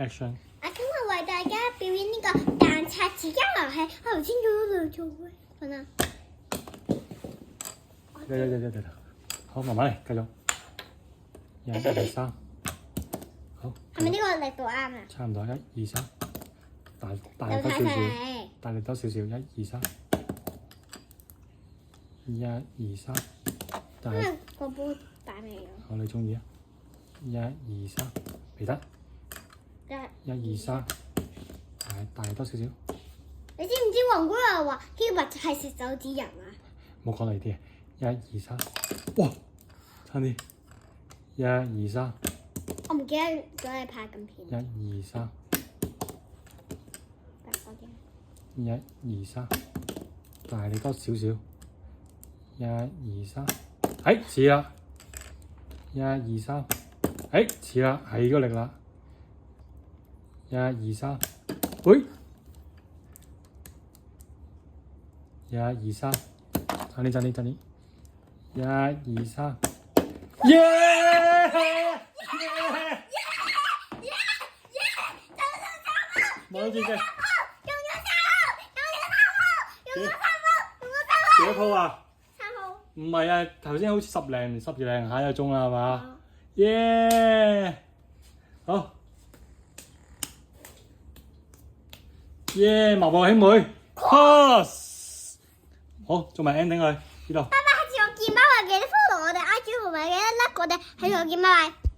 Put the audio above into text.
Action！ 我今日為大家表演呢個彈擦紙巾遊戲。我頭先做咗兩組嘅，等等。有，好，慢慢嚟，繼續。1、2、3，好。係咪呢個力度啱啊？差唔多，1、2、3，大力多少少，大力多少少，1、2、3，1、2、3，大。因為個波打未咗。好，你中意啊？1、2、3，彼得。1、2、3，大力多少少。你知唔知黃姑娘話 Hubert 係食手指人啊？冇講你啲啊！1、2、3，哇，差啲。1、2、3，我唔記得咗你拍緊片。1、2、3，1、2、3，大力多少少。1、2、3，似啦。1、2、3，似啦，係個力啦。1、2、3，喂！1、2、3，差啲。1、2、3，耶！望住先。幾多鋪啊？3鋪。唔係啊，頭先好似10零下就中啦，係嘛？耶！好。耶！麻婆兄妹 ，pass。好，做埋 ending 佢呢度。拜拜，下次我見，拜拜，記得 follow 我哋 IG 同埋記得 like 我哋，下次我見，拜拜。